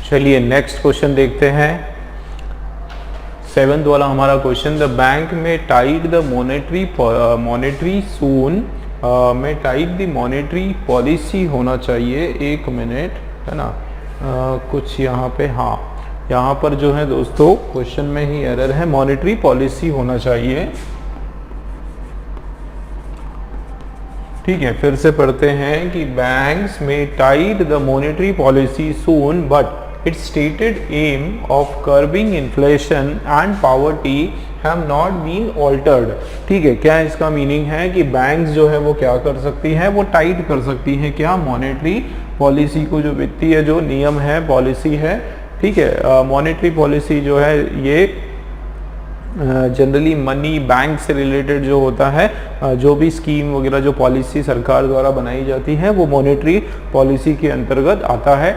चलिए next question देखते हैं। 7th वाला हमारा क्वेश्चन, द बैंक में टाइट द मॉनेटरी सून में टाइट द मॉनेटरी पॉलिसी होना चाहिए। 1 मिनट, है ना, कुछ यहाँ पे, हाँ यहाँ पर जो है दोस्तों क्वेश्चन में ही एरर है, मॉनेटरी पॉलिसी होना चाहिए। ठीक है, फिर से पढ़ते हैं कि बैंक्स में tight the monetary policy soon but its stated aim of curbing inflation and poverty have not been altered। ठीक है, क्या इसका मीनिंग है कि बैंक्स जो है वो क्या कर सकती है, वो टाइट कर सकती है क्या मॉनेटरी पॉलिसी को, जो वित्तीय जो नियम है, पॉलिसी है। ठीक है, मॉनेटरी पॉलिसी जो है ये जनरली मनी बैंक से रिलेटेड जो होता है, जो भी स्कीम वगैरह जो पॉलिसी सरकार द्वारा बनाई जाती है वो मॉनेटरी पॉलिसी के अंतर्गत आता है।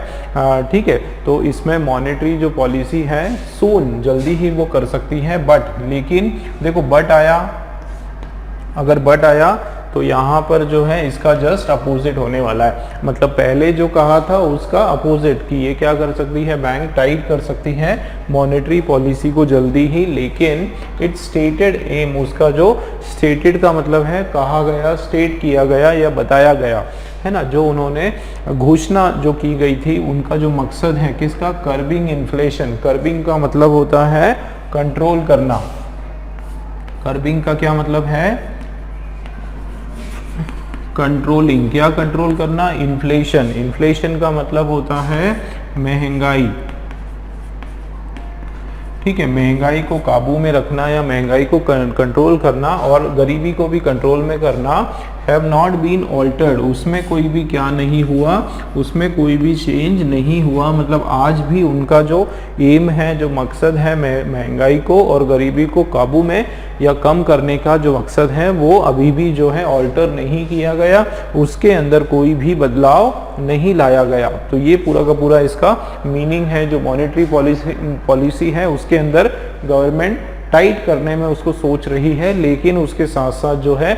ठीक है, तो इसमें मॉनेटरी जो पॉलिसी है सून, जल्दी ही वो कर सकती है, बट, लेकिन देखो बट आया, अगर बट आया तो यहाँ पर जो है इसका जस्ट अपोजिट होने वाला है। मतलब पहले जो कहा था उसका अपोजिट, कि ये क्या कर सकती है, बैंक टाइट कर सकती है मॉनेटरी पॉलिसी को जल्दी ही, लेकिन इट्स स्टेटेड एम, उसका जो स्टेटेड का मतलब है कहा गया, स्टेट किया गया या बताया गया, है ना, जो उन्होंने घोषणा जो की गई थी, उनका जो मकसद है किसका, कर्बिंग इन्फ्लेशन। कर्बिंग का मतलब होता है कंट्रोल करना। कर्बिंग का क्या मतलब है, कंट्रोलिंग। क्या कंट्रोल करना, इन्फ्लेशन। इन्फ्लेशन का मतलब होता है महंगाई। ठीक है, महंगाई को काबू में रखना या महंगाई को कंट्रोल करना और गरीबी को भी कंट्रोल में करना। हैव नॉट बीन ऑल्टर्ड, उसमें कोई भी क्या नहीं हुआ, उसमें कोई भी चेंज नहीं हुआ। मतलब आज भी उनका जो एम है, जो मकसद है महंगाई को और गरीबी को काबू में या कम करने का जो मकसद है वो अभी भी जो है ऑल्टर नहीं किया गया, उसके अंदर कोई भी बदलाव नहीं लाया गया। तो ये पूरा का पूरा इसका मीनिंग है। जो मॉनेटरी पॉलिसी है उसके अंदर गवर्नमेंट टाइट करने में उसको सोच रही है, लेकिन उसके साथ साथ जो है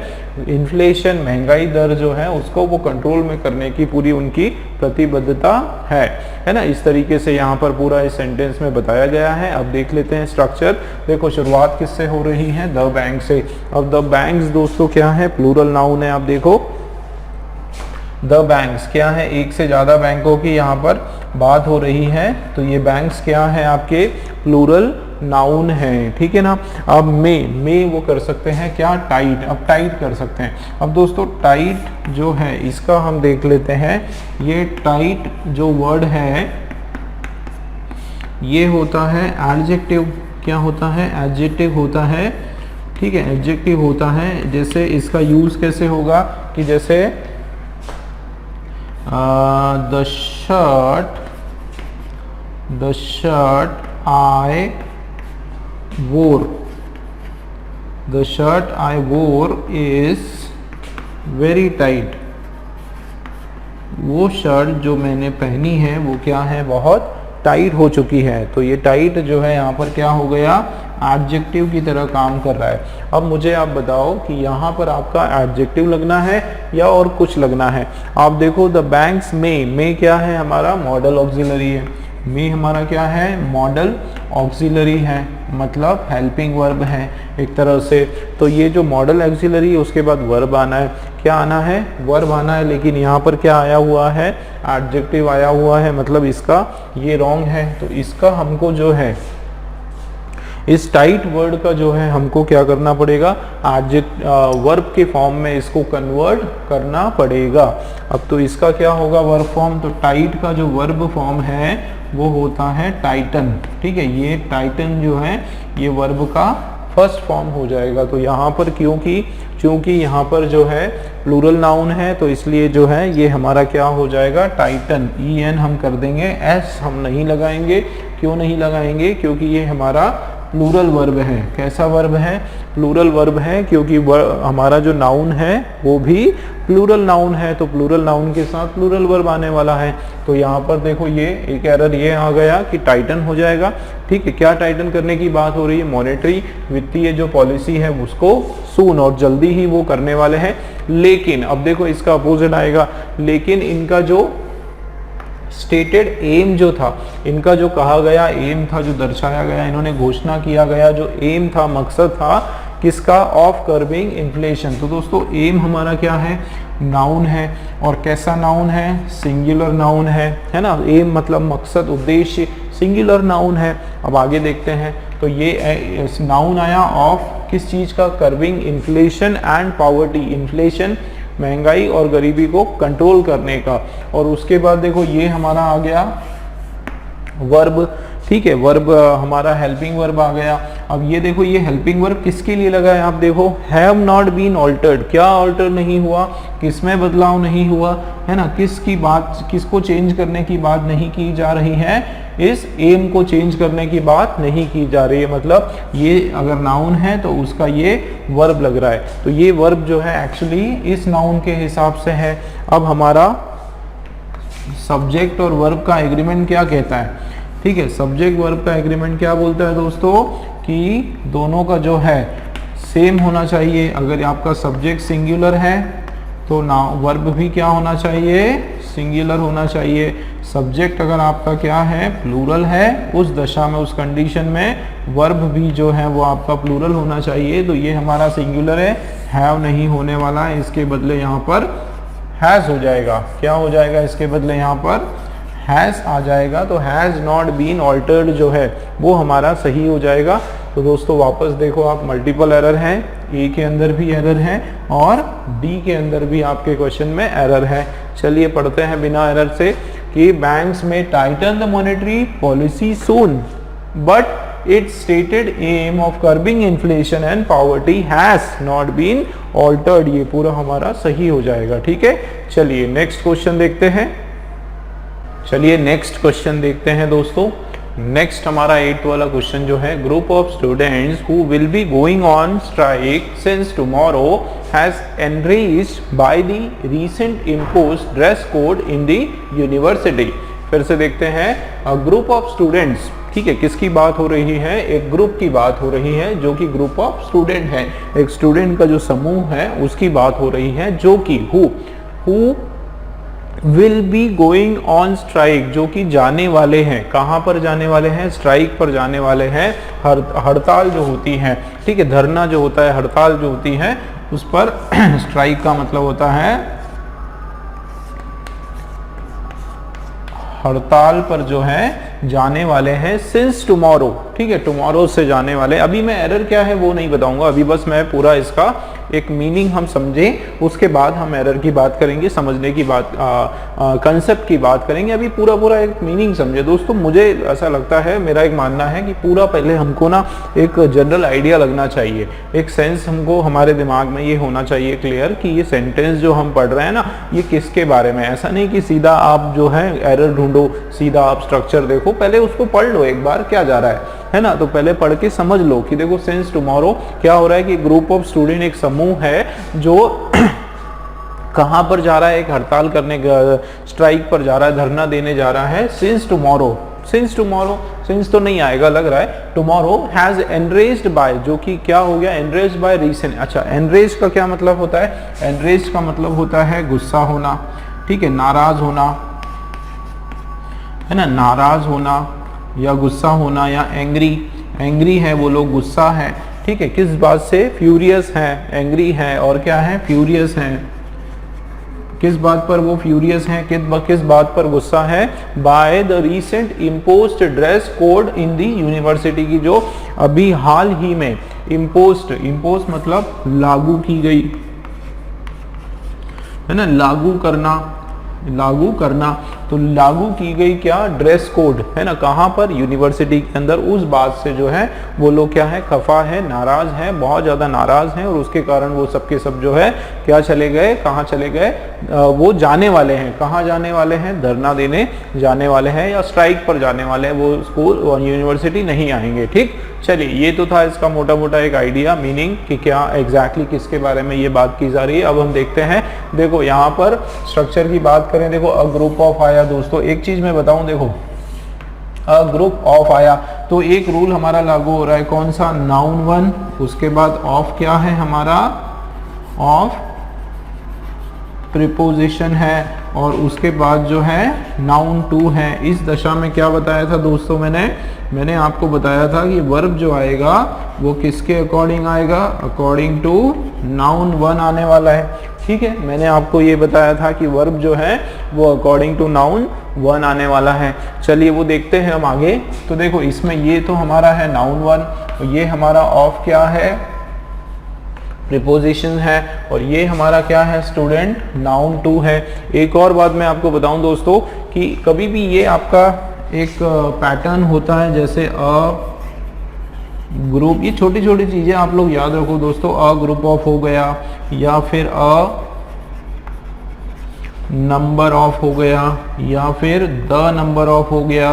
इन्फ्लेशन, महंगाई दर जो है उसको वो कंट्रोल में करने की पूरी उनकी प्रतिबद्धता है ना। इस तरीके से यहाँ पर पूरा इस सेंटेंस में बताया गया है। अब देख लेते हैं स्ट्रक्चर। देखो शुरुआत किससे हो रही है, द बैंक से। अब द बैंक्स दोस्तों क्या है, प्लूरल नाउन है। आप देखो द बैंक्स क्या है, एक से ज़्यादा बैंकों की यहाँ पर बात हो रही है, तो ये बैंक्स क्या है आपके, प्लूरल नाउन है। ठीक है ना। अब में वो कर सकते हैं क्या, टाइट। अब टाइट कर सकते हैं। अब दोस्तों टाइट जो है इसका हम देख लेते हैं। ये टाइट जो वर्ड है ये होता है एडजेक्टिव। क्या होता है, एडजेक्टिव होता है। ठीक है, एडजेक्टिव होता है। जैसे इसका यूज कैसे होगा कि जैसे the shirt I wore, the shirt I wore is very tight। वो शर्ट जो मैंने पहनी है वो क्या है, बहुत टाइट हो चुकी है। तो ये टाइट जो है यहाँ पर क्या हो गया, एडजेक्टिव की तरह काम कर रहा है। अब मुझे आप बताओ कि यहाँ पर आपका एडजेक्टिव लगना है या और कुछ लगना है। आप देखो द बैंक्स में क्या है, हमारा मॉडल ऑक्सिलरी है। में हमारा क्या है, मॉडल ऑक्सिलरी है, मतलब हेल्पिंग वर्ब है एक तरह से। तो ये जो मॉडल ऑक्सिलरी, उसके बाद वर्ब आना है। क्या आना है, वर्ब आना है। लेकिन यहाँ पर क्या आया हुआ है, एडजेक्टिव आया हुआ है, मतलब इसका ये रॉन्ग है। तो इसका हमको जो है, इस टाइट वर्ड का जो है हमको क्या करना पड़ेगा, वर्ब के फॉर्म में इसको कन्वर्ट करना पड़ेगा। अब तो इसका क्या होगा वर्ब फॉर्म, तो टाइट का जो वर्ब फॉर्म है वो होता है टाइटन। ठीक है, ये टाइटन जो है ये वर्ब का फर्स्ट फॉर्म हो जाएगा। तो यहाँ पर क्योंकि यहाँ पर जो है प्लूरल नाउन है, तो इसलिए जो है ये हमारा क्या हो जाएगा, टाइटन। EN हम कर देंगे, S हम नहीं लगाएंगे। क्यों नहीं लगाएंगे, क्योंकि ये हमारा प्लूरल वर्ब है। कैसा वर्ब है, प्लूरल वर्ब है, क्योंकि हमारा जो नाउन है वो भी प्लूरल नाउन है। तो प्लूरल नाउन के साथ प्लूरल वर्ब आने वाला है। तो यहाँ पर देखो ये एक एरर ये आ गया कि टाइटन हो जाएगा। ठीक है, क्या टाइटन करने की बात हो रही है, मॉनेटरी वित्तीय जो पॉलिसी है उसको सून और जल्दी ही वो करने वाले हैं। लेकिन अब देखो इसका अपोजिट आएगा, लेकिन इनका जो स्टेटेड एम जो था, इनका जो कहा गया एम था, जो दर्शाया गया, इन्होंने घोषणा किया गया जो एम था, मकसद था किसका, ऑफ कर्बिंग इन्फ्लेशन। तो दोस्तों एम हमारा क्या है, नाउन है, और कैसा नाउन है, सिंगुलर नाउन है ना। एम मतलब मकसद, उद्देश्य, सिंगुलर नाउन है। अब आगे देखते हैं, तो ये नाउन आया ऑफ किस चीज का, curbing inflation and poverty, inflation महंगाई और गरीबी को कंट्रोल करने का। और उसके बाद देखो ये हमारा आ गया वर्ब, ठीक है, वर्ब हमारा हेल्पिंग वर्ब आ गया। अब ये देखो ये हेल्पिंग वर्ब किसके लिए लगा है, आप देखो हैव नॉट बीन ऑल्टर्ड, क्या ऑल्टर नहीं हुआ, किसमें बदलाव नहीं हुआ, है ना, किसकी बात, किसको चेंज करने की बात नहीं की जा रही है, इस एम को चेंज करने की बात नहीं की जा रही है। मतलब ये अगर नाउन है तो उसका ये वर्ब लग रहा है, तो ये वर्ब जो है एक्चुअली इस नाउन के हिसाब से है। अब हमारा सब्जेक्ट और वर्ब का एग्रीमेंट क्या कहता है, ठीक है, सब्जेक्ट वर्ब का एग्रीमेंट क्या बोलता है दोस्तों, कि दोनों का जो है सेम होना चाहिए। अगर आपका सब्जेक्ट सिंगुलर है तो नाउन वर्ब भी क्या होना चाहिए, सिंगुलर होना चाहिए। सब्जेक्ट अगर आपका क्या है, प्लूरल है, उस दशा में, उस कंडीशन में वर्ब भी जो है वो आपका प्लूरल होना चाहिए। तो ये हमारा सिंगुलर है, हैव नहीं होने वाला है, इसके बदले यहाँ पर हैज हो जाएगा। क्या हो जाएगा, इसके बदले यहाँ पर हैज आ जाएगा। तो हैज नॉट बीन ऑल्टर्ड जो है वो हमारा सही हो जाएगा। तो दोस्तों वापस देखो आप, मल्टीपल एरर हैं, ए के अंदर भी एरर है और डी के अंदर भी आपके क्वेश्चन में एरर है। चलिए पढ़ते हैं बिना एरर से कि बैंक्स में tighten the monetary policy soon but its stated aim of curbing inflation and poverty has not been altered. ये पूरा हमारा सही हो जाएगा, ठीक है। चलिए नेक्स्ट क्वेश्चन देखते हैं। चलिए नेक्स्ट क्वेश्चन देखते हैं दोस्तों। नेक्स्ट हमारा 8th वाला क्वेश्चन जो है, group of students who will be going on strike since tomorrow has enraged by the recent imposed dress code in the university. फिर से देखते हैं, अ ग्रुप ऑफ स्टूडेंट्स, ठीक है, किसकी बात हो रही है, एक ग्रुप की बात हो रही है जो कि ग्रुप ऑफ स्टूडेंट है, एक स्टूडेंट का जो समूह है उसकी बात हो रही है, जो कि who will be going on strike, जो कि जाने वाले हैं, कहाँ पर जाने वाले हैं, स्ट्राइक पर जाने वाले हैं। हड़ताल जो होती है, ठीक है, धरना जो होता है, हड़ताल जो होती है उस पर स्ट्राइक का मतलब होता है हड़ताल पर जो है जाने वाले हैं सिंस टुमारो, ठीक है, टुमारो से जाने वाले। अभी मैं एरर क्या है वो नहीं बताऊंगा, अभी बस मैं पूरा इसका एक मीनिंग हम समझें, उसके बाद हम एरर की बात करेंगे, समझने की बात, कंसेप्ट की बात करेंगे। अभी पूरा एक मीनिंग समझे दोस्तों। मुझे ऐसा लगता है, मेरा एक मानना है कि पूरा पहले हमको ना एक जनरल आइडिया लगना चाहिए, एक सेंस हमको हमारे दिमाग में ये होना चाहिए क्लियर कि ये सेंटेंस जो हम पढ़ रहे हैं ना ये किसके बारे में। ऐसा नहीं कि सीधा आप जो है एरर ढूंढो, सीधा आप स्ट्रक्चर देखो, पहले उसको पढ़ लो एक बार क्या जा रहा है ना। तो पहले पढ़ के समझ लो कि देखो सिंस टुमारो क्या हो रहा है कि ग्रुप ऑफ स्टूडेंट एक समूह है जो कहां पर जा रहा है, एक हड़ताल करने, स्ट्राइक पर जा रहा है, धरना देने जा रहा है। सिंस टुमारो, सिंस तो नहीं आएगा लग रहा है, टुमारो हैज एनरेज्ड बाय, जो कि क्या हो गया, एनरेज्ड बाय रीसेंट। अच्छा, एनरेज्ड का क्या मतलब होता है, एनरेज्ड का मतलब होता है गुस्सा होना, ठीक है, नाराज होना, है ना, नाराज होना या गुस्सा होना, या एंग्री है वो लोग, गुस्सा है, ठीक है, किस बात से, फ्यूरियस है, एंग्री है और क्या है, फ्यूरियस है। किस बात पर वो फ्यूरियस है, किस बात पर गुस्सा है, bye the recent imposed dress code in the university, की जो अभी हाल ही में इम्पोज्ड मतलब लागू की गई, है ना, लागू करना, तो लागू की गई क्या, ड्रेस कोड, है ना, कहाँ पर, यूनिवर्सिटी के अंदर। उस बात से जो है वो लोग क्या है, खफा है, नाराज है, बहुत ज़्यादा नाराज हैं, और उसके कारण वो सबके सब जो है क्या चले गए, कहाँ चले गए, वो जाने वाले हैं, कहाँ जाने वाले हैं, धरना देने जाने वाले हैं या स्ट्राइक पर जाने वाले हैं, वो स्कूल यूनिवर्सिटी नहीं आएंगे, ठीक। चलिए ये तो था इसका मोटा एक आइडिया, मीनिंग कि क्या एग्जैक्टली किसके बारे में ये बात की जा रही है। अब हम देखते हैं, देखो यहाँ पर स्ट्रक्चर की बात करें, देखो अ ग्रुप ऑफ आया दोस्तों, एक चीज मैं बताऊं, देखो अ ग्रुप ऑफ आया तो एक रूल हमारा लागू हो रहा है, कौन सा, नाउन 1, उसके बाद ऑफ क्या है हमारा, ऑफ प्रीपोजिशन है और उसके बाद जो है नाउन टू है। इस दशा में क्या बताया था दोस्तों, मैंने आपको बताया था कि वर्ब जो आएगा वो किसके अकॉर्डिंग आएगा, अकॉर्डिंग टू नाउन वन आने वाला है। ठीक है, मैंने आपको ये बताया था कि वर्ब जो है वो अकॉर्डिंग टू नाउन वन आने वाला है। चलिए वो देखते हैं हम आगे। तो देखो इसमें ये तो हमारा है नाउन वन, ये हमारा ऑफ क्या है, प्रीपोजिशन है, और ये हमारा क्या है स्टूडेंट, नाउन टू है। एक और बात मैं आपको बताऊं दोस्तों कि कभी भी ये आपका एक पैटर्न होता है, जैसे अ ग्रुप, ये छोटी छोटी चीजें आप लोग याद रखो दोस्तों। अ ग्रुप ऑफ हो गया, या फिर अ नंबर ऑफ हो गया, या फिर द नंबर ऑफ हो गया,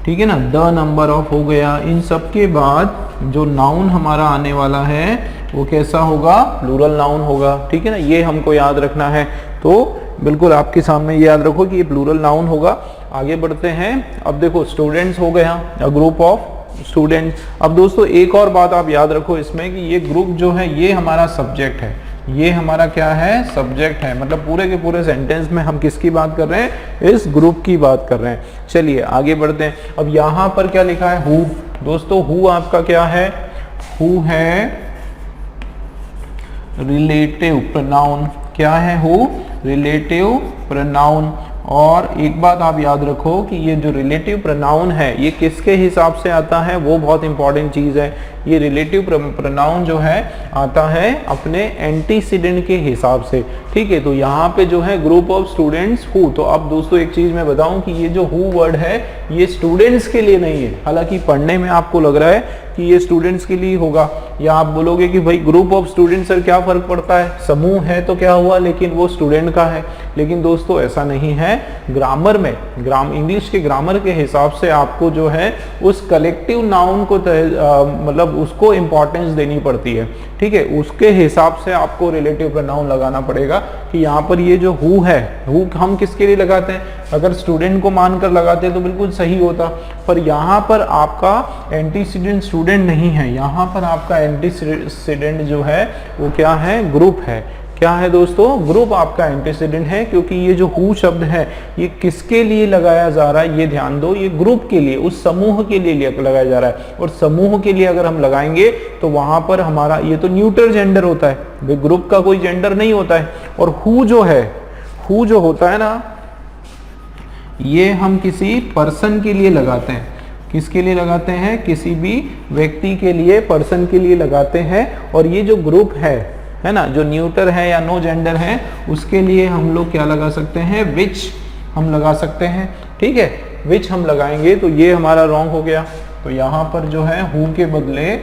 ठीक है ना, द नंबर ऑफ हो गया। इन सब के बाद जो नाउन हमारा आने वाला है वो कैसा होगा, प्लूरल नाउन होगा। ठीक है ना, ये हमको याद रखना है। तो बिल्कुल आपके सामने ये याद रखो कि ये प्लूरल नाउन होगा। आगे बढ़ते हैं। अब देखो स्टूडेंट्स हो गया, अ ग्रुप ऑफ स्टूडेंट्स। अब दोस्तों एक और बात आप याद रखो इसमें कि ये ग्रुप जो है ये हमारा सब्जेक्ट है, ये हमारा क्या है, सब्जेक्ट है। मतलब पूरे के पूरे सेंटेंस में हम किसकी बात कर रहे हैं, इस ग्रुप की बात कर रहे हैं। चलिए आगे बढ़ते हैं। अब यहाँ पर क्या लिखा है, हु। दोस्तों हु आपका क्या है, हु है रिलेटिव प्रोनाउन। क्या है हु, रिलेटिव प्रोनाउन। और एक बात आप याद रखो कि ये जो रिलेटिव प्रोनाउन है ये किसके हिसाब से आता है, वो बहुत इंपॉर्टेंट चीज है। ये रिलेटिव प्रोनाउन जो है आता है अपने एंटीसीडेंट के हिसाब से। ठीक है, तो यहाँ पे जो है ग्रुप ऑफ स्टूडेंट्स हु। तो अब दोस्तों एक चीज मैं बताऊं कि ये जो हु वर्ड है ये स्टूडेंट्स के लिए नहीं है। हालांकि पढ़ने में आपको लग रहा है कि ये स्टूडेंट्स के लिए होगा, या आप बोलोगे कि भाई ग्रुप ऑफ स्टूडेंट्स सर क्या फर्क पड़ता है, समूह है तो क्या हुआ, लेकिन वो स्टूडेंट का है। लेकिन दोस्तों ऐसा नहीं है। ग्रामर में, इंग्लिश के ग्रामर के हिसाब से आपको जो है उस कलेक्टिव नाउन को मतलब उसको इंपॉर्टेंस देनी पड़ती है। ठीक है, उसके हिसाब से आपको रिलेटिव प्रोनाउन लगाना पड़ेगा कि यहाँ पर ये जो हु है, हु हम किसके लिए लगाते हैं, अगर स्टूडेंट को मानकर लगाते तो बिल्कुल सही होता, पर यहाँ पर आपका एंटीसीडेंट स्टूडेंट नहीं है, यहाँ पर आपका एंटीसीडेंट जो है वो क्या है, ग्रुप है। क्या है दोस्तों, ग्रुप आपका एंटीसीडेंट है, क्योंकि ये जो हु शब्द है ये किसके लिए लगाया जा रहा है, ये ध्यान दो, ये ग्रुप के लिए, उस समूह के लिए लगाया जा रहा है। और समूह के लिए अगर हम लगाएंगे तो वहां पर हमारा ये तो न्यूट्रल जेंडर होता है, ग्रुप का कोई जेंडर नहीं होता है। और हु जो है, हु जो होता है ना, ये हम किसी पर्सन के लिए लगाते हैं। किसके लिए लगाते हैं, किसी भी व्यक्ति के लिए, पर्सन के लिए लगाते हैं। और ये जो ग्रुप है ना, जो न्यूटर है या नो जेंडर है, उसके लिए हम लोग क्या लगा सकते हैं, विच हम लगा सकते हैं। ठीक है, विच हम लगाएंगे तो ये हमारा रॉन्ग हो गया। तो यहाँ पर जो है हु के बदले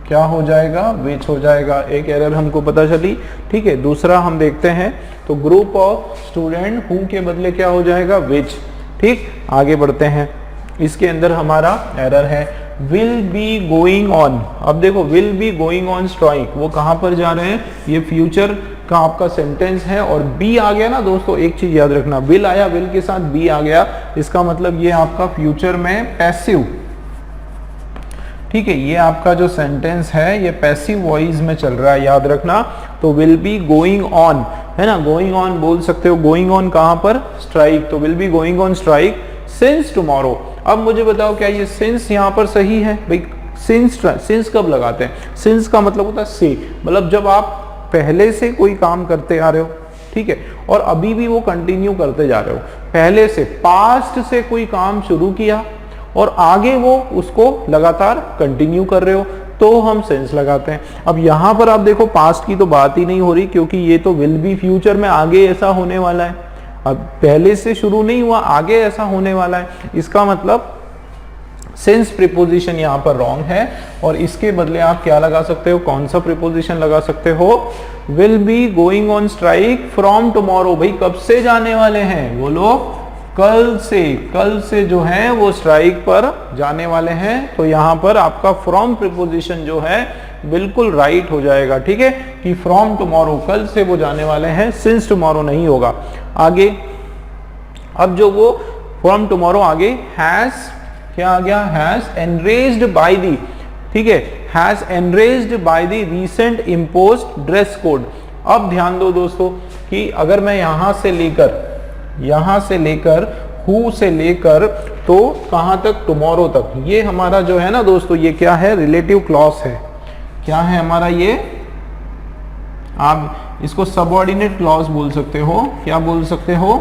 क्या हो जाएगा, विच हो जाएगा। एक एरर हमको पता चली। ठीक है, दूसरा हम देखते हैं। तो ग्रुप ऑफ स्टूडेंट हु के बदले क्या हो जाएगा, विच। ठीक, आगे बढ़ते हैं। इसके अंदर हमारा एरर है विल बी गोइंग ऑन। अब देखो will be going on strike, वो कहां पर जा रहे हैं, ये फ्यूचर का आपका सेंटेंस है। और बी आ गया ना दोस्तों, एक चीज याद रखना, विल आया, विल के साथ बी आ गया, इसका मतलब ये आपका फ्यूचर में पैसिव। ठीक है, ये आपका जो सेंटेंस है ये पैसिव वॉइस में चल रहा है, याद रखना। तो विल बी गोइंग ऑन है ना, गोइंग ऑन बोल सकते हो। गोइंग ऑन कहां पर, स्ट्राइक। तो will be going on strike since tomorrow. अब मुझे बताओ क्या ये सिंस यहाँ पर सही है भाई, सिंस कब लगाते हैं, सिंस का मतलब होता है से, मतलब जब आप पहले से कोई काम करते आ रहे हो, ठीक है, और अभी भी वो कंटिन्यू करते जा रहे हो, पहले से पास्ट से कोई काम शुरू किया और आगे वो उसको लगातार कंटिन्यू कर रहे हो, तो हम सेंस लगाते हैं। अब यहाँ पर आप देखो पास्ट की तो बात ही नहीं हो रही, क्योंकि ये तो विल बी फ्यूचर में आगे ऐसा होने वाला है, अब पहले से शुरू नहीं हुआ, आगे ऐसा होने वाला है। इसका मतलब सिंस प्रीपोजिशन यहाँ पर रॉन्ग है, और इसके बदले आप क्या लगा सकते हो, कौन सा प्रीपोजिशन लगा सकते हो, will be going on strike from tomorrow. भाई कब से जाने वाले हैं वो लोग, कल से, कल से जो है वो स्ट्राइक पर जाने वाले हैं। तो यहाँ पर आपका फ्रॉम प्रीपोजिशन जो है बिल्कुल राइट हो जाएगा। ठीक है, कि फ्रॉम टुमारो, कल से वो जाने वाले हैं, सिंस टुमारो नहीं होगा। आगे अब जो वो फ्रॉम टुमारो, आगे हैज क्या आ गया, हैज एनरेज्ड बाय दी, ठीक है, has enraged by the recent imposed dress code. अब ध्यान दो दोस्तों, कि अगर मैं यहां से लेकर हु से लेकर तो कहां तक, टुमारो तक, ये हमारा जो है ना दोस्तों, ये क्या है, रिलेटिव क्लॉज है। क्या है हमारा ये, आप इसको सबऑर्डिनेट क्लॉज बोल सकते हो। क्या बोल सकते हो,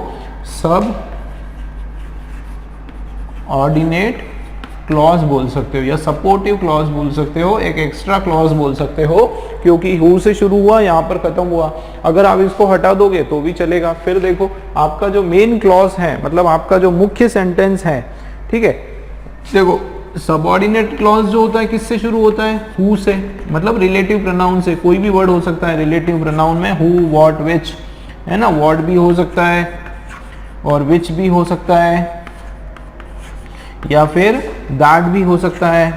सब ऑर्डिनेट क्लॉज बोल सकते हो, या सपोर्टिव क्लॉज बोल सकते हो, एक एक्स्ट्रा क्लॉज बोल सकते हो, क्योंकि हु से शुरू हुआ, यहां पर खत्म हुआ। अगर आप इसको हटा दोगे तो भी चलेगा। फिर देखो आपका जो मेन क्लॉज है, मतलब आपका जो मुख्य सेंटेंस है, ठीक है, देखो सबऑर्डिनेट क्लॉज जो होता है किससे शुरू होता है, हु से, मतलब रिलेटिव प्रोनाउन से। कोई भी वर्ड हो सकता है रिलेटिव प्रोनाउन में, हु, व्हाट, विच, है ना, व्हाट भी हो सकता है और विच भी हो सकता है, या फिर दैट भी हो सकता है।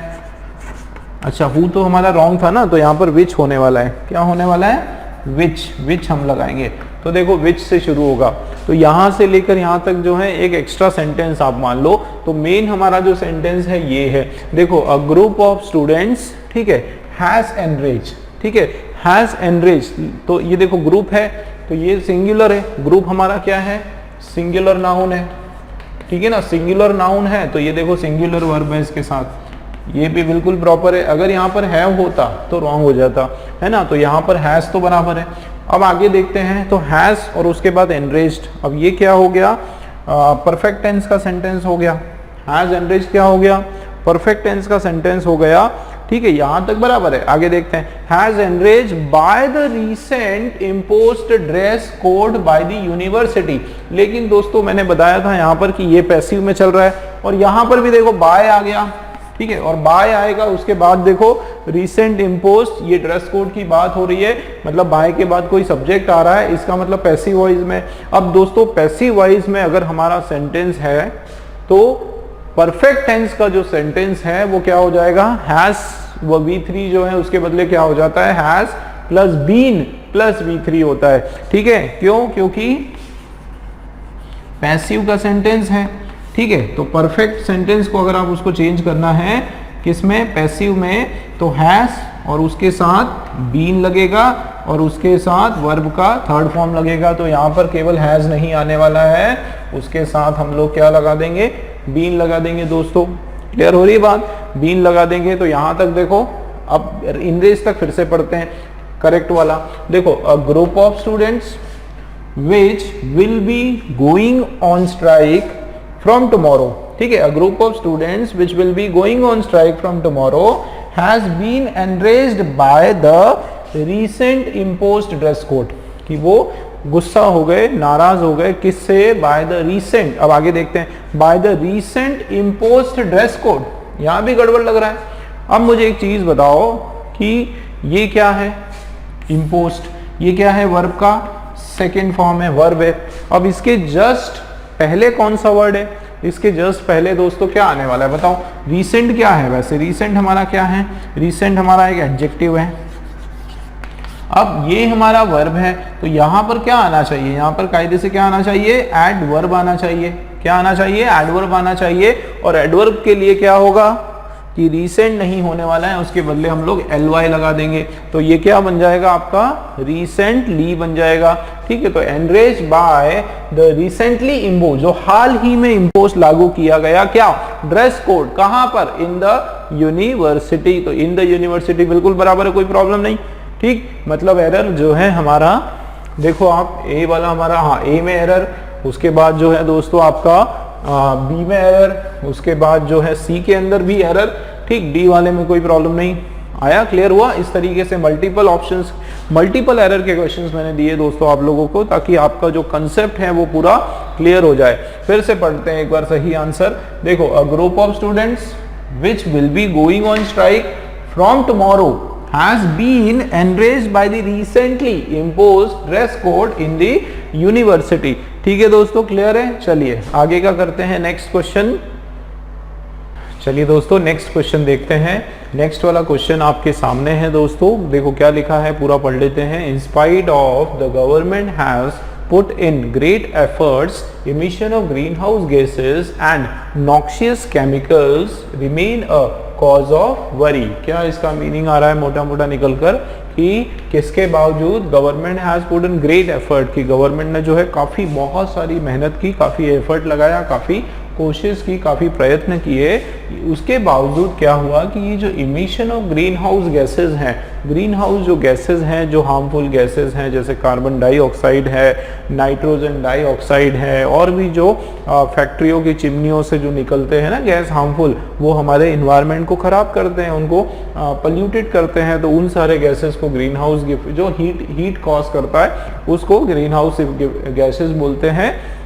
अच्छा, हु तो हमारा रॉन्ग था ना, तो यहाँ पर विच होने वाला है। क्या होने वाला है, विच हम लगाएंगे। तो देखो विच से शुरू होगा, तो यहाँ से लेकर यहाँ तक जो है एक एक्स्ट्रा सेंटेंस आप मान लो। तो मेन हमारा जो सेंटेंस है ये है, देखो अ ग्रुप ऑफ स्टूडेंट्स, ठीक है, हैज एनरेज, ठीक है, हैज एनरेज। तो ये देखो ग्रुप है, तो ये सिंगुलर है, ग्रुप हमारा क्या है, सिंगुलर नाउन है, ठीक है ना, सिंगुलर नाउन है, तो ये देखो सिंगुलर वर्ब है इसके साथ, ये भी बिल्कुल प्रॉपर है। अगर यहाँ पर हैव होता तो रॉन्ग हो जाता, है ना, तो यहाँ पर हैज तो बराबर है। अब आगे देखते हैं, तो हैज और उसके बाद एनरेज्ड। अब ये क्या हो गया, परफेक्ट टेंस का सेंटेंस हो गया। हैज एनरेज्ड क्या हो गया, परफेक्ट टेंस का सेंटेंस हो गया, ठीक है, यहां तक बराबर है। आगे देखते हैं, has enraged by the recent imposed dress code by the university. लेकिन दोस्तों मैंने बताया था यहाँ पर कि ये पैसिव में चल रहा है, और यहाँ पर भी देखो बाय आ गया, ठीक है, और बाय आएगा, उसके बाद देखो रिसेंट इम्पोज्ड, ये ड्रेस कोड की बात हो रही है, मतलब बाय के बाद कोई सब्जेक्ट आ रहा है, इसका मतलब पैसिव वॉइस में। अब दोस्तों पैसिव वॉइस में अगर हमारा सेंटेंस है, तो परफेक्ट टेंस का जो सेंटेंस है वो क्या हो जाएगा, हैज, वो V3 जो है उसके बदले क्या हो जाता है, has plus been plus V3 होता है, ठीक है। क्यों, क्योंकि पैसिव का सेंटेंस है, ठीक है। तो परफेक्ट सेंटेंस को अगर आप उसको चेंज करना है किसमें, पैसिव में, तो हैज और उसके साथ बीन लगेगा और उसके साथ वर्ब का थर्ड फॉर्म लगेगा। तो यहाँ पर केवल हैज नहीं आने वाला है, उसके साथ हम लोग क्या लगा देंगे, बीन लगा देंगे। दोस्तों क्लियर हो रही है बात, बीन लगा देंगे। तो यहां तक देखो, अब एनरेज तक फिर से पढ़ते हैं करेक्ट वाला। देखो a group of students which will be going on strike from tomorrow, ठीक है, a group of students which will be going on strike from tomorrow has been enraged by the recent imposed dress code, कि वो गुस्सा हो गए, नाराज हो गए, किससे, बाय द रीसेंट। अब आगे देखते हैं, bye the recent imposed dress code, यहां भी गड़बड़ लग रहा है। अब मुझे एक चीज बताओ कि ये क्या है, इम्पोज्ड, ये क्या है, वर्ब का सेकेंड फॉर्म है, वर्ब है। अब इसके जस्ट पहले कौन सा वर्ड है, इसके जस्ट पहले दोस्तों क्या आने वाला है, बताओ। रीसेंट क्या है, वैसे रीसेंट हमारा क्या है, रीसेंट हमारा एक एडजेक्टिव है। अब ये हमारा वर्ब है, तो यहां पर क्या आना चाहिए, यहां पर कायदे से क्या आना चाहिए, एडवर्ब आना चाहिए। क्या आना चाहिए, एडवर्ब आना चाहिए। और एडवर्ब के लिए क्या होगा कि रीसेंट नहीं होने वाला है, उसके बदले हम लोग ly लगा देंगे। तो ये क्या बन जाएगा आपका, रिसेंटली बन जाएगा, ठीक है। तो enrage by the recently impose, जो हाल ही में इम्पोज लागू किया गया, क्या, ड्रेस कोड, कहां पर, इन द यूनिवर्सिटी। तो इन द यूनिवर्सिटी बिल्कुल बराबर है, कोई प्रॉब्लम नहीं, ठीक। मतलब एरर जो है हमारा, देखो आप ए वाला हमारा, हाँ ए में एरर, उसके बाद जो है दोस्तों आपका बी में एरर, उसके बाद जो है सी के अंदर भी एरर, ठीक। डी वाले में कोई प्रॉब्लम नहीं आया, क्लियर हुआ। इस तरीके से मल्टीपल ऑप्शंस, मल्टीपल एरर के क्वेश्चंस मैंने दिए दोस्तों आप लोगों को, ताकि आपका जो कंसेप्ट है वो पूरा क्लियर हो जाए। फिर से पढ़ते हैं एक बार सही आंसर। देखो a group of students which will be going on strike from tomorrow has been enraged by the recently imposed dress code in the university, ठीक है दोस्तों, क्लियर है। चलिए आगे का करते हैं, नेक्स्ट क्वेश्चन। चलिए दोस्तों नेक्स्ट क्वेश्चन देखते हैं। नेक्स्ट वाला क्वेश्चन आपके सामने है दोस्तों, देखो क्या लिखा है, पूरा पढ़ लेते हैं। In spite of the government has put in great efforts, emission of greenhouse gases and noxious chemicals remain a cause of worry। क्या इसका मीनिंग आ रहा है मोटा मोटा निकल कर, कि किसके बावजूद government has put in great effort, कि गवर्नमेंट ने जो है काफ़ी बहुत सारी मेहनत की, काफ़ी एफर्ट लगाया, काफ़ी कोशिश की, काफ़ी प्रयत्न किए, उसके बावजूद क्या हुआ कि ये जो emission of green house gases हैं, ग्रीन हाउस जो गैसेज हैं, जो हार्मफुल गैसेज हैं, जैसे कार्बन डाइऑक्साइड है, नाइट्रोजन डाइऑक्साइड है, और भी जो फैक्ट्रियों की चिमनियों से जो निकलते हैं ना गैस हार्मफुल, वो हमारे इन्वायरमेंट को ख़राब करते हैं, उनको पल्यूटेड करते हैं। तो उन सारे गैसेज को ग्रीन हाउस जो हीट कॉज करता है उसको ग्रीन हाउस गैसेज बोलते हैं।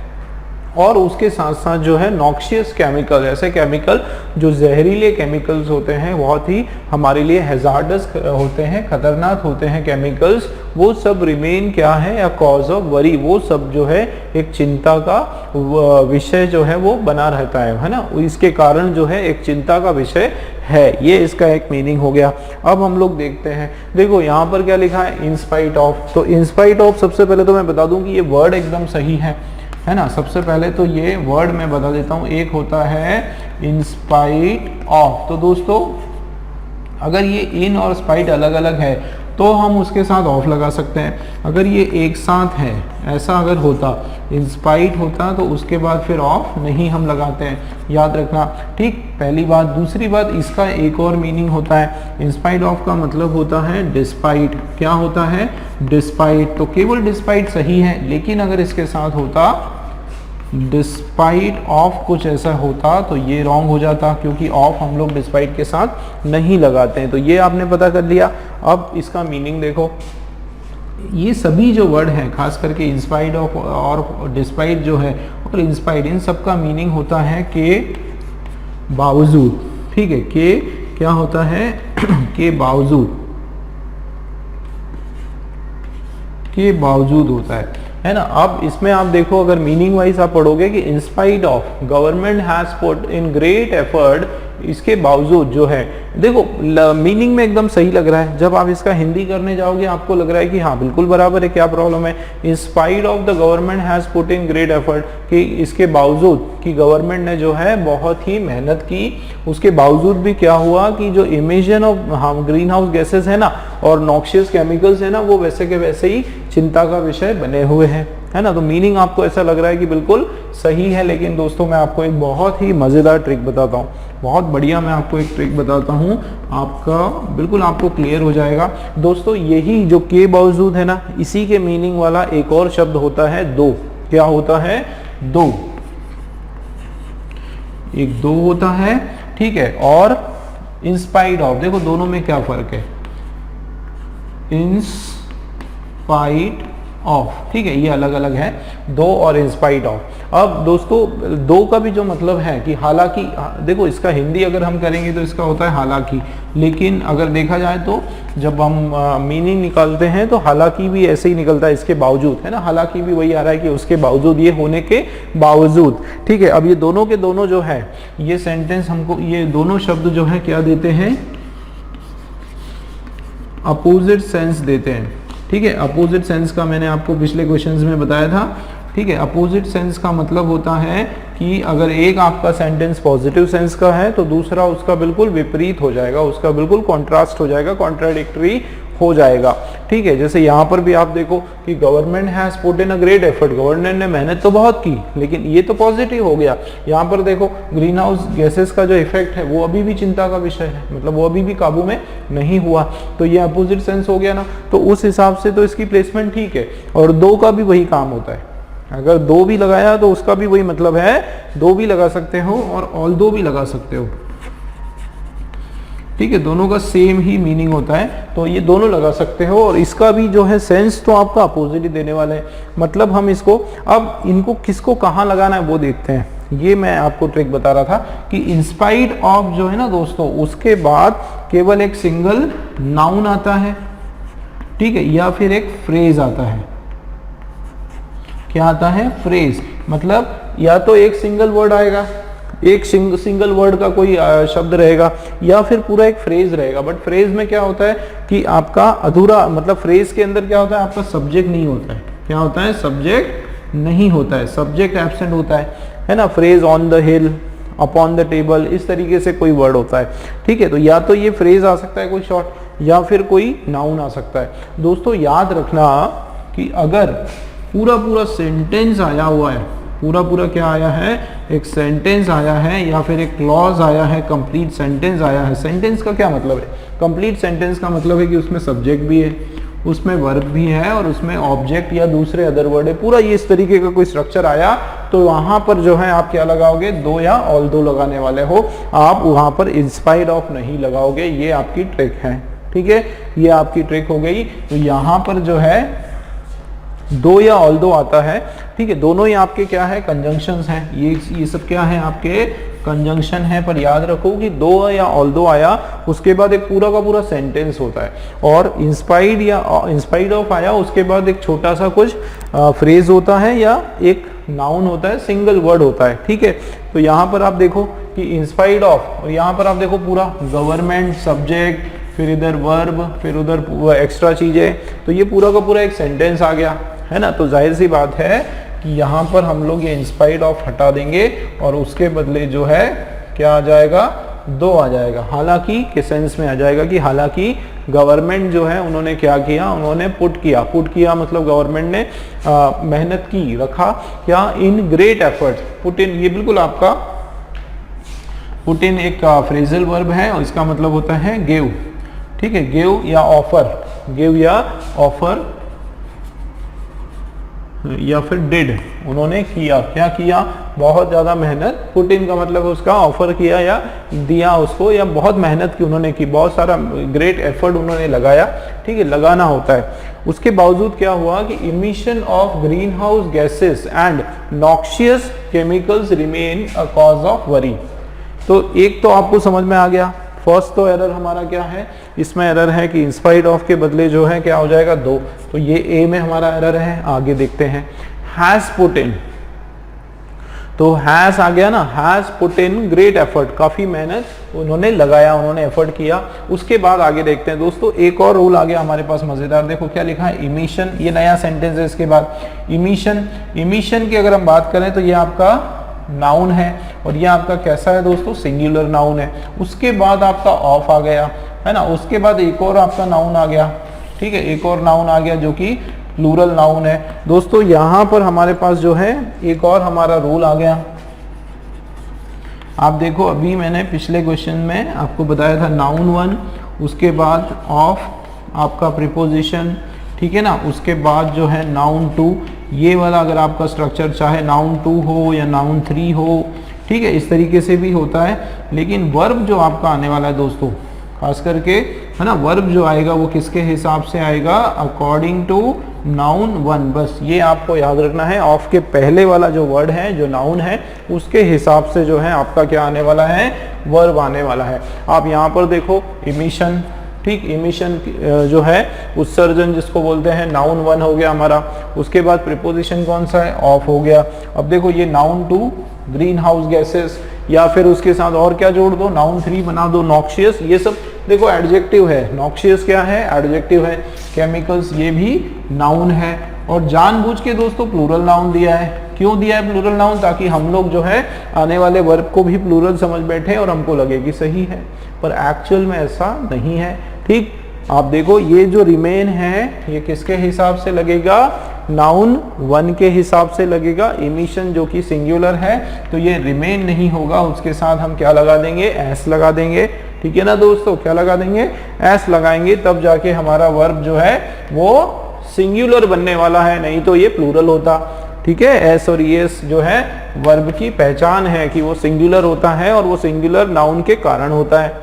और उसके साथ साथ जो है नॉक्शियस केमिकल, ऐसे केमिकल जो जहरीले केमिकल्स होते हैं, बहुत ही हमारे लिए हैजार्डस होते हैं, खतरनाक होते हैं केमिकल्स, वो सब रिमेन क्या है या कॉज ऑफ वरी, वो सब जो है एक चिंता का विषय जो है वो बना रहता है ना, इसके कारण जो है एक चिंता का विषय है। ये इसका एक मीनिंग हो गया। अब हम लोग देखते हैं, देखो यहाँ पर क्या लिखा है, इन स्पाइट ऑफ। तो इन स्पाइट ऑफ सबसे पहले तो मैं बता दूं कि ये वर्ड एकदम सही है ना। सबसे पहले तो ये वर्ड मैं बता देता हूँ, एक होता है इन स्पाइट ऑफ। तो दोस्तों अगर ये इन और स्पाइट अलग अलग है तो हम उसके साथ ऑफ लगा सकते हैं। अगर ये एक साथ है, ऐसा अगर होता, इन स्पाइट होता, तो उसके बाद फिर ऑफ नहीं हम लगाते हैं, याद रखना, ठीक। पहली बात। दूसरी बात, इसका एक और मीनिंग होता है, इन स्पाइट ऑफ का मतलब होता है डिस्पाइट। क्या होता है, डिस्पाइट। तो केवल डिस्पाइट सही है, लेकिन अगर इसके साथ होता डिस्पाइट ऑफ कुछ ऐसा होता तो ये रॉन्ग हो जाता, क्योंकि ऑफ हम लोग डिस्पाइट के साथ नहीं लगाते हैं। तो ये आपने पता कर लिया। अब इसका मीनिंग देखो, ये सभी जो वर्ड हैं, खास करके इंस्पाइट ऑफ और डिस्पाइट जो है और इंस्पाइट, इन सब का मीनिंग होता है के बावजूद, ठीक है। के क्या होता है, के बावजूद, के बावजूद होता है ना। अब इसमें आप देखो, अगर मीनिंग वाइज आप पढ़ोगे कि in spite of government has put in great effort, इसके बावजूद जो है, देखो मीनिंग में एकदम सही लग रहा है। जब आप इसका हिंदी करने जाओगे आपको लग रहा है कि हाँ बिल्कुल बराबर है, क्या प्रॉब्लम है। In spite of the government has put in great effort, कि इसके बावजूद कि गवर्नमेंट ने जो है बहुत ही मेहनत की, उसके बावजूद भी क्या हुआ कि जो emission of green house gases है ना और नॉक्शियस केमिकल्स है ना, वो वैसे के वैसे ही चिंता का विषय बने हुए हैं, है ना। तो मीनिंग आपको ऐसा लग रहा है कि बिल्कुल सही है, लेकिन दोस्तों मैं आपको एक बहुत ही मज़ेदार ट्रिक बताता हूँ, बहुत बढ़िया। मैं आपको एक ट्रिक बताता हूँ, आपका बिल्कुल आपको क्लियर हो जाएगा। दोस्तों यही जो के बावजूद है ना, इसी के मीनिंग वाला एक और शब्द होता है दो। क्या होता है, दो। एक दो होता है, ठीक है। और इंस्पाइट ऑफ, देखो दोनों में क्या फर्क है, इंस्पाइट ऑफ, ठीक है, ये अलग अलग है, दो और इंस्पाइट ऑफ। अब दोस्तों दो का भी जो मतलब है कि हालांकि, देखो इसका हिंदी अगर हम करेंगे तो इसका होता है हालांकि, लेकिन अगर देखा जाए तो जब हम मीनिंग निकालते हैं तो हालांकि भी ऐसे ही निकलता है, इसके बावजूद, है ना। हालांकि भी वही आ रहा है कि उसके बावजूद, ये होने के बावजूद, ठीक है। अब ये दोनों के दोनों जो है, ये सेंटेंस हमको, ये दोनों शब्द जो है क्या देते हैं, अपोजिट सेंस देते हैं, ठीक है। अपोजिट सेंस का मैंने आपको पिछले क्वेश्चंस में बताया था, ठीक है। अपोजिट सेंस का मतलब होता है कि अगर एक आपका सेंटेंस पॉजिटिव सेंस का है तो दूसरा उसका बिल्कुल विपरीत हो जाएगा, उसका बिल्कुल कॉन्ट्रास्ट हो जाएगा, कॉन्ट्राडिक्टरी हो जाएगा, ठीक है। जैसे यहाँ पर भी आप देखो कि government has put in a great effort, government ने मेहनत तो बहुत की, लेकिन ये तो पॉजिटिव हो गया। यहाँ पर देखो ग्रीन हाउस गैसेस का जो इफेक्ट है वो अभी भी चिंता का विषय है, मतलब वो अभी भी काबू में नहीं हुआ, तो ये अपोजिट सेंस हो गया ना। तो उस हिसाब से तो इसकी प्लेसमेंट ठीक है। और दो का भी वही काम होता है, अगर दो भी लगाया तो उसका भी वही मतलब है, दो भी लगा सकते हो और ऑल दो भी लगा सकते हो, ठीक है। दोनों का सेम ही मीनिंग होता है, तो ये दोनों लगा सकते हो। और इसका भी जो है सेंस तो आपका अपोजिट ही देने वाले हैं, मतलब हम इसको, अब इनको किसको कहाँ लगाना है वो देखते हैं। ये मैं आपको ट्रिक बता रहा था कि इंस्पाइट ऑफ जो है ना दोस्तों, उसके बाद केवल एक सिंगल नाउन आता है, ठीक है, या फिर एक फ्रेज आता है। क्या आता है, फ्रेज, मतलब या तो एक सिंगल वर्ड आएगा, एक सिंगल वर्ड का कोई शब्द रहेगा, या फिर पूरा एक फ्रेज रहेगा। बट फ्रेज में क्या होता है कि आपका अधूरा, मतलब फ्रेज के अंदर क्या होता है, आपका सब्जेक्ट नहीं होता है। क्या होता है, सब्जेक्ट नहीं होता है, सब्जेक्ट एब्सेंट होता है ना। Phrase on the hill, upon the table, इस तरीके से कोई वर्ड होता है, ठीक है। तो या तो ये फ्रेज आ सकता है कोई शॉर्ट, या फिर कोई नाउन आ सकता है। दोस्तों याद रखना कि अगर पूरा पूरा सेंटेंस आया हुआ है, पूरा पूरा क्या आया है, एक सेंटेंस आया है या फिर एक क्लॉज आया है, कंप्लीट सेंटेंस आया है। सेंटेंस का क्या मतलब है? कंप्लीट सेंटेंस का मतलब है कि उसमें सब्जेक्ट भी है, उसमें वर्ब भी है और उसमें ऑब्जेक्ट या दूसरे अदर वर्ड है, पूरा ये इस तरीके का कोई स्ट्रक्चर आया तो वहां पर जो है आप क्या लगाओगे, दो या ऑल दो लगाने वाले हो, आप वहां पर इंस्पायर्ड ऑफ नहीं लगाओगे। ये आपकी ट्रिक है, ठीक है, ये आपकी ट्रिक हो गई। तो यहाँ पर जो है दो या ऑल दो आता है, ठीक है, दोनों ही आपके क्या है, कंजंक्शंस हैं। ये सब क्या है, आपके कंजंक्शन है। पर याद रखो कि दो या ऑल दो आया उसके बाद एक पूरा का पूरा सेंटेंस होता है, और इंस्पायर्ड या इंस्पायर्ड ऑफ आया उसके बाद एक छोटा सा कुछ फ्रेज होता है या एक नाउन होता है, सिंगल वर्ड होता है, ठीक है। तो यहाँ पर आप देखो कि इंस्पायर्ड ऑफ, और यहाँ पर आप देखो पूरा गवर्नमेंट, सब्जेक्ट, फिर इधर वर्ब, फिर उधर एक्स्ट्रा चीजें, तो ये पूरा का पूरा एक सेंटेंस आ गया है ना। तो जाहिर सी बात है कि यहाँ पर हम लोग ये इंस्पायर्ड ऑफ हटा देंगे और उसके बदले जो है क्या आ जाएगा, दो आ जाएगा। हालांकि के सेंस में आ जाएगा कि हालांकि गवर्नमेंट जो है उन्होंने क्या किया, उन्होंने पुट किया मतलब गवर्नमेंट ने मेहनत की, रखा क्या, in great effort, put in, ये बिल्कुल आपका पुट इन एक फ्रेजल वर्ब है और इसका मतलब होता है गिव, ठीक है, गिव या ऑफर, गिव या ऑफर या फिर डिड, उन्होंने किया, क्या किया, बहुत ज़्यादा मेहनत, पुट इन का मतलब उसका ऑफर किया या दिया उसको, या बहुत मेहनत की उन्होंने की, बहुत सारा ग्रेट एफर्ट उन्होंने लगाया, ठीक है, लगाना होता है। उसके बावजूद क्या हुआ कि emission of green house gases and noxious chemicals remain a cause of worry. तो एक तो आपको समझ में आ गया, फर्स्ट तो एरर हमारा क्या है, इसमें एरर है कि इंस्पायर्ड ऑफ के बदले जो है क्या हो जाएगा, दो, तो ये ए में हमारा एरर है। आगे देखते हैं, हैज पुट इन, तो हैज आ गया ना, has put in great effort, काफी मेहनत उन्होंने लगाया, उन्होंने एफर्ट किया। उसके बाद आगे देखते हैं दोस्तों, एक और रूल आ गया हमारे पास मजेदार, देखो क्या लिखा है, इमिशन, ये नया सेंटेंस है। इसके बाद इमिशन, इमिशन की अगर हम बात करें तो ये आपका नाउन है और ये आपका कैसा है दोस्तों, सिंगुलर नाउन है। उसके बाद आपका ऑफ आ गया है ना, उसके बाद एक और आपका नाउन आ गया, ठीक है, एक और नाउन आ गया जो कि प्लूरल नाउन है। दोस्तों यहाँ पर हमारे पास जो है एक और हमारा रूल आ गया। आप देखो अभी मैंने पिछले क्वेश्चन में आपको बताया था नाउन वन, उसके बाद ऑफ आपका प्रीपोजिशन, ठीक है ना, उसके बाद जो है नाउन टू, ये वाला अगर आपका स्ट्रक्चर चाहे नाउन टू हो या नाउन थ्री हो, ठीक है, इस तरीके से भी होता है। लेकिन वर्ब जो आपका आने वाला है दोस्तों, खास करके है ना, वर्ब जो आएगा वो किसके हिसाब से आएगा, अकॉर्डिंग टू नाउन वन। बस ये आपको याद रखना है, ऑफ के पहले वाला जो वर्ड है, जो नाउन है, उसके हिसाब से जो है आपका क्या आने वाला है, वर्ब आने वाला है। आप यहाँ पर देखो इमिशन, ठीक, इमिशन जो है उत्सर्जन जिसको बोलते हैं, नाउन वन हो गया हमारा। उसके बाद प्रीपोजिशन कौन सा है, ऑफ हो गया। अब देखो ये known to greenhouse gases, या फिर उसके साथ और क्या जोड़ दो, नाउन थ्री बना दो नॉक्शियस, ये सब देखो एडजेक्टिव है। नॉक्शियस क्या है, एडजेक्टिव है। केमिकल्स ये भी नाउन है। और जानबूझ के दोस्तों प्लूरल नाउन दिया है। क्यों दिया है प्लूरल नाउन, ताकि हम लोग जो है आने वाले वर्ब को भी प्लूरल समझ बैठे और हमको लगे कि सही है, पर एक्चुअल में ऐसा नहीं है। ठीक, आप देखो ये जो रिमेन है ये किसके हिसाब से लगेगा, नाउन वन के हिसाब से लगेगा। इमिशन जो कि सिंगुलर है तो ये रिमेन नहीं होगा, उसके साथ हम क्या लगा देंगे, एस लगा देंगे। ठीक है ना दोस्तों, क्या लगा देंगे, एस लगाएंगे, तब जाके हमारा वर्ब जो है वो सिंगुलर बनने वाला है, नहीं तो ये प्लूरल होता। ठीक है, एस और एस जो है वर्ब की पहचान है कि वो सिंगुलर होता है और वो सिंगुलर नाउन के कारण होता है।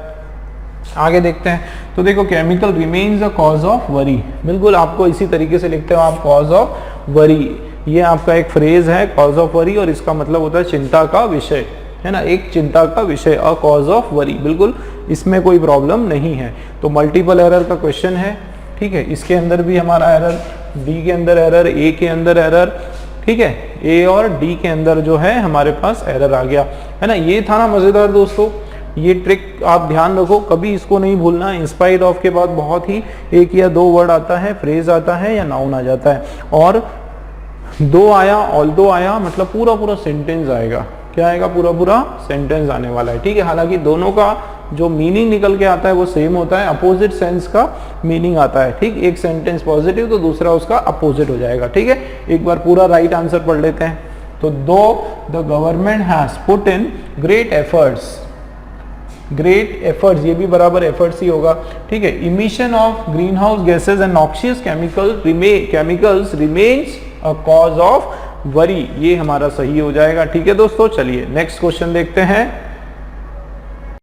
आगे देखते हैं, तो देखो chemical remains a cause of worry, बिल्कुल आपको इसी तरीके से लिखते हो आप, कॉज ऑफ वरी। ये आपका एक फ्रेज है कॉज ऑफ वरी, और इसका मतलब होता है चिंता का विषय, है ना, एक चिंता का विषय, अ कॉज ऑफ वरी, बिल्कुल इसमें कोई प्रॉब्लम नहीं है। तो मल्टीपल एरर का क्वेश्चन है, ठीक है, इसके अंदर भी हमारा एरर, डी के अंदर एरर, ए के अंदर एरर, ठीक है, ए और डी के अंदर जो है हमारे पास एरर आ गया, है ना। ये था ना मजेदार दोस्तों, ये ट्रिक आप ध्यान रखो, कभी इसको नहीं भूलना। इंस्पायर्ड ऑफ के बाद बहुत ही एक या दो वर्ड आता है, फ्रेज आता है या नाउन आ जाता है, और दो आया, ऑल्दो आया, मतलब पूरा पूरा सेंटेंस आएगा। क्या आएगा, पूरा पूरा सेंटेंस आने वाला है। ठीक है, हालांकि दोनों का जो मीनिंग निकल के आता है वो सेम होता है, अपोजिट सेंस का मीनिंग आता है। ठीक, एक सेंटेंस पॉजिटिव तो दूसरा उसका अपोजिट हो जाएगा। ठीक है, एक बार पूरा राइट आंसर पढ़ लेते हैं। तो दो the government has put in great efforts, great efforts, ये भी बराबर एफर्ट्स ही होगा। ठीक है, emission of green house gases and noxious chemicals remains a cause of worry, ये हमारा सही हो जाएगा। ठीक है दोस्तों, चलिए नेक्स्ट क्वेश्चन देखते हैं।